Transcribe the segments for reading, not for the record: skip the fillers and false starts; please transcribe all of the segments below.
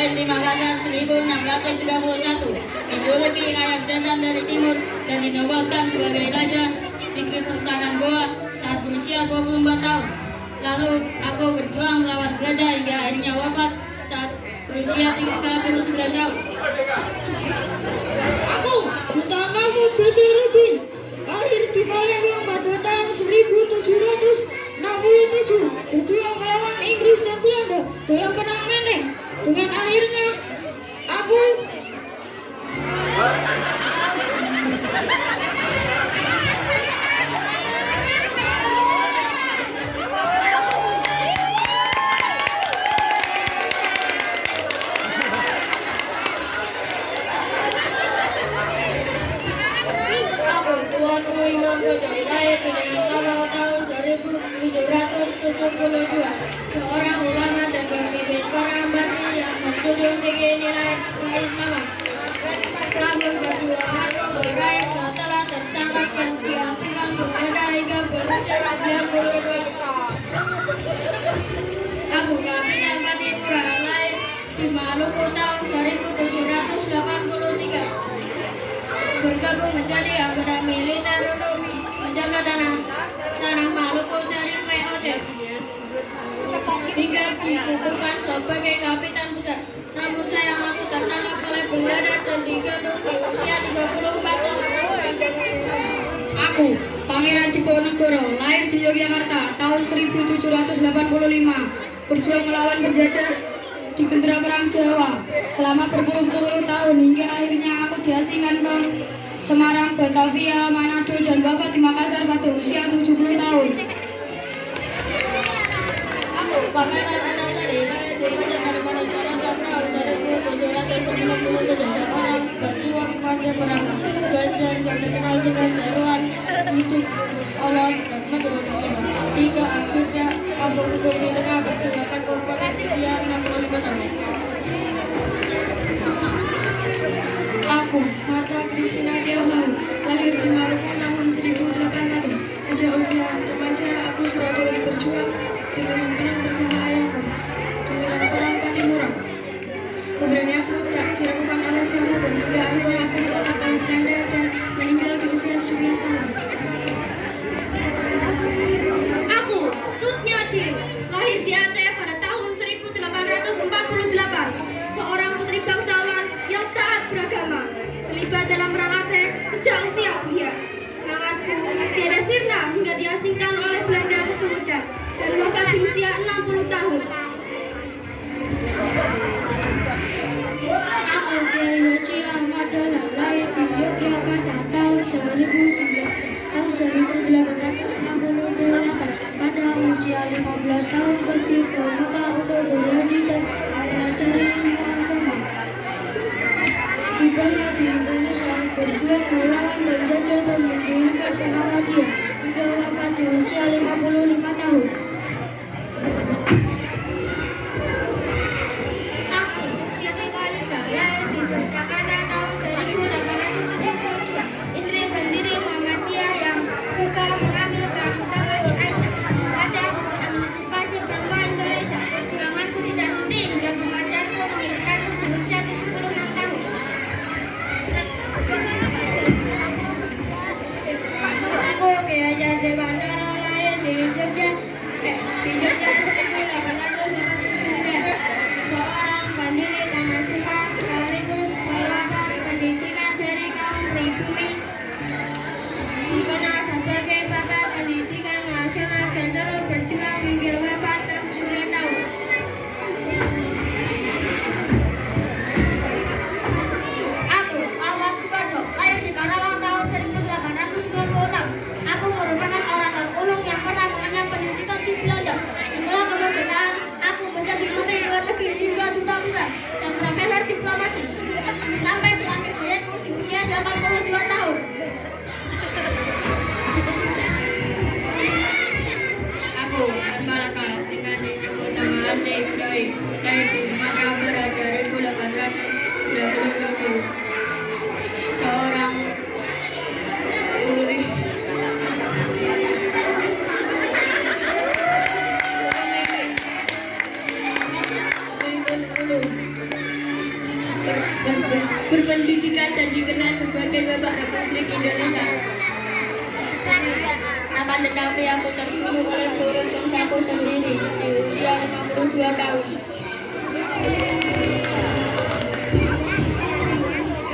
lahir di Makassar 1631, dijuluki Rakyat Jantan dari Timur dan dinobatkan sebagai Raja di Kesultanan Goa saat berusia 24 tahun. Lalu aku berjuang melawan Belanda hingga akhirnya wafat saat berusia 39 tahun. Aku, Sultan Mahmud Badiruddin, lahir di Palembang pada tahun 1767, berjuang melawan Inggris dan Belanda dalam perang Menteng. Dengan akhirnya, aku Tuanku Imam Bojong lahir di Minangkabau tahun 1772, seorang ulama dan pemimpin perang Bati yang menjunjung tinggi nilai keislaman. Namun perjuanganku berakhir setelah tertangkap dan diasingkan Belanda hingga berusia 92. Aku Kapitan Patimura lahir di Maluku tahun 1783. Bergabung menjadi anggota militer untuk menjaga tanah Maluku dari VOC hingga dikukuhkan sebagai kapitan besar. Namun sayang aku tertangkap oleh Belanda dan digantung di usia 34 tahun. Aku, Pangeran Diponegoro, lahir di Yogyakarta tahun 1785, berjuang melawan penjajah di bentera perang Jawa selama berpuluh-puluh tahun hingga akhirnya aku diasingkan ke Semarang, Batavia, Manado, dan wafat di Makassar pada usia 70 tahun. Aku Pangeran Antasari lahir di Banjar Kalimantan Selatan tahun 1797, seorang pejuang pada perang Banjar yang terkenal dengan seruan hidup Allah dan mati untuk Allah. Hingga akhirnya aku gugur di tengah perjuangan pada usia 65 tahun. Aku, Mata Kristina Dewa, lahir di Maluku tahun 1800. Sejak usia remaja, aku sudah turut berjuang di medan perang bersama ayahku di medan perang Patimura. Keberanian aku tak diragukan oleh siapapun hingga akhirnya aku ditangkap oleh Belanda dan meninggal di usia 17 tahun. Aku, Cut Nyadi, lahir di Aceh pada tahun 1848, seorang putri bangsawan yang taat beragama, terlibat dalam perang Aceh sejak usia belia. Semangatku tiada sirna hingga diasingkan oleh Belanda ke Sumedang dan wafat di usia 60 tahun. Aku, Kiai Haji Ahmad Dahlan, lahir di Yogyakarta tahun 1868 pada usia 15 tahun ketika Mekah untuk berhaji dan mempelajari ilmu agama. Setibanya di Indonesia, berjuang melawan penjajah dan mendirikan Muhammadiyah hingga wafat di usia 55 tahun. Aku, Siti Khalida, lahir di Yogyakarta tahun 1872, istri pendiri Muhammadiyah yang juga mengambil peran utama di Aisyah pada untuk emansipasi perempuan Indonesia. Perjuanganku tidak henti hingga kematianku memberikanku di usia 76 tahun. Aku, Kiai Haji Bandara, lahir di Jogja 1889, seorang pendiri tanah sumpah sekaligus pelopor pendidikan dari kaum pribumi, dikenal sebagai Akan tetapi aku terbunuh oleh turun bangsaku sendiri di usia 52 tahun.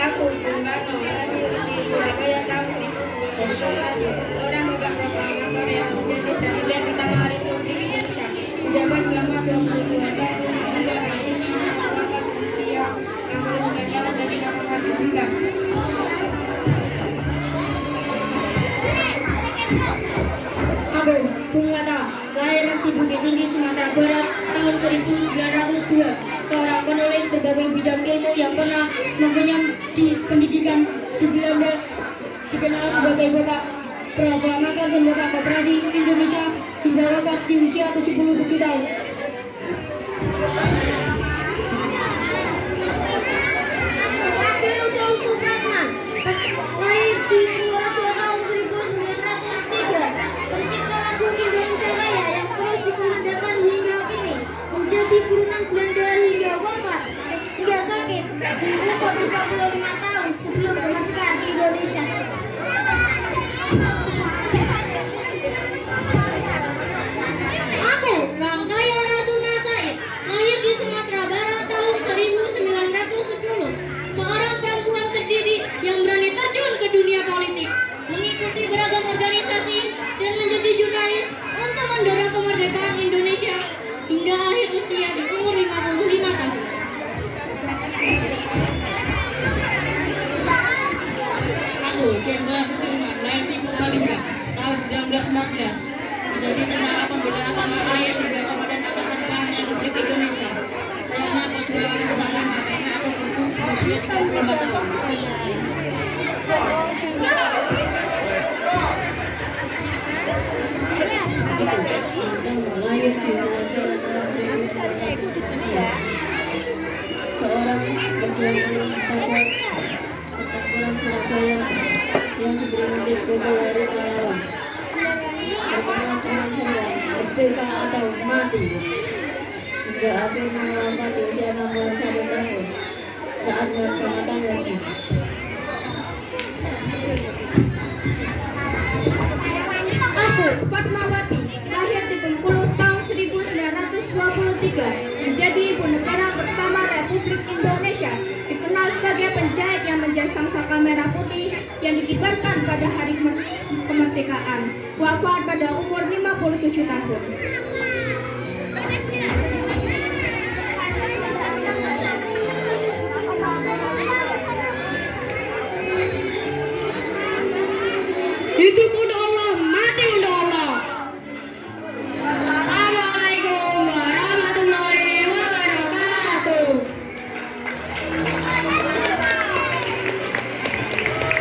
Aku, Bung Karno, lahir di Surabaya tahun 1921, seorang pemuda proklamator yang menjadi presiden pertama Republik Indonesia, menjabat selama 22 tahun hingga akhirnya wafat di usia 69 tahun dan tidak menghargai. Aku, Bung Hatta, lahir di Bukit Tinggi, Sumatera Barat tahun 1902, seorang penulis berbagai bidang ilmu yang pernah mengenyam di pendidikan di Belanda, dikenal sebagai Bapak Proklamator dan Bapak Koperasi Indonesia hingga wafat di usia 77 tahun. Wakil Rudolf Supratman, lahir di Purworejo tahun 1903, pencipta lagu Indonesia Raya yang terus dikumandangkan hingga kini, menjadi buronan Belanda hingga wafat, hingga sakit di umur 35 tahun sebelum kemerdekaan Indonesia. Aku, Rangkaya Rasuna Said, lahir di Sumatera Barat tahun 1910, seorang perempuan terdiri yang berani terjun ke dunia politik, mengikuti beragam organisasi, dan menjadi jurnalis untuk mendorong kemerdekaan Indonesia hingga akhir usia di umur 55 tahun. Aku, Jenderal Sudirman, lahir di Purbalingga tahun 1914, menjadi tentara pembela tanah air hingga Komandan Angkatan Pertahanan Republik Indonesia. Sayangnya perjuangan itu tak lama karena aku berusia 34 tahun. Lahir di Surabaya tahun 1909. Seorang pejuang pada pertempuran Surabaya yang diberi nama sebagai Hari Pahlawan. Berkenal dengan saya, merdeka atau mati. Hingga akhirnya wafat di usia 61 tahun saat melaksanakan wajib. Aku, Fatmawati, lahir di Bengkulu tahun 1923, menjadi ibu negara pertama Republik Indonesia, dikenal sebagai penjahit yang menjahit sangsaka merah putih yang dikibarkan pada hari kemerdekaan, wafat pada umur 57 tahun.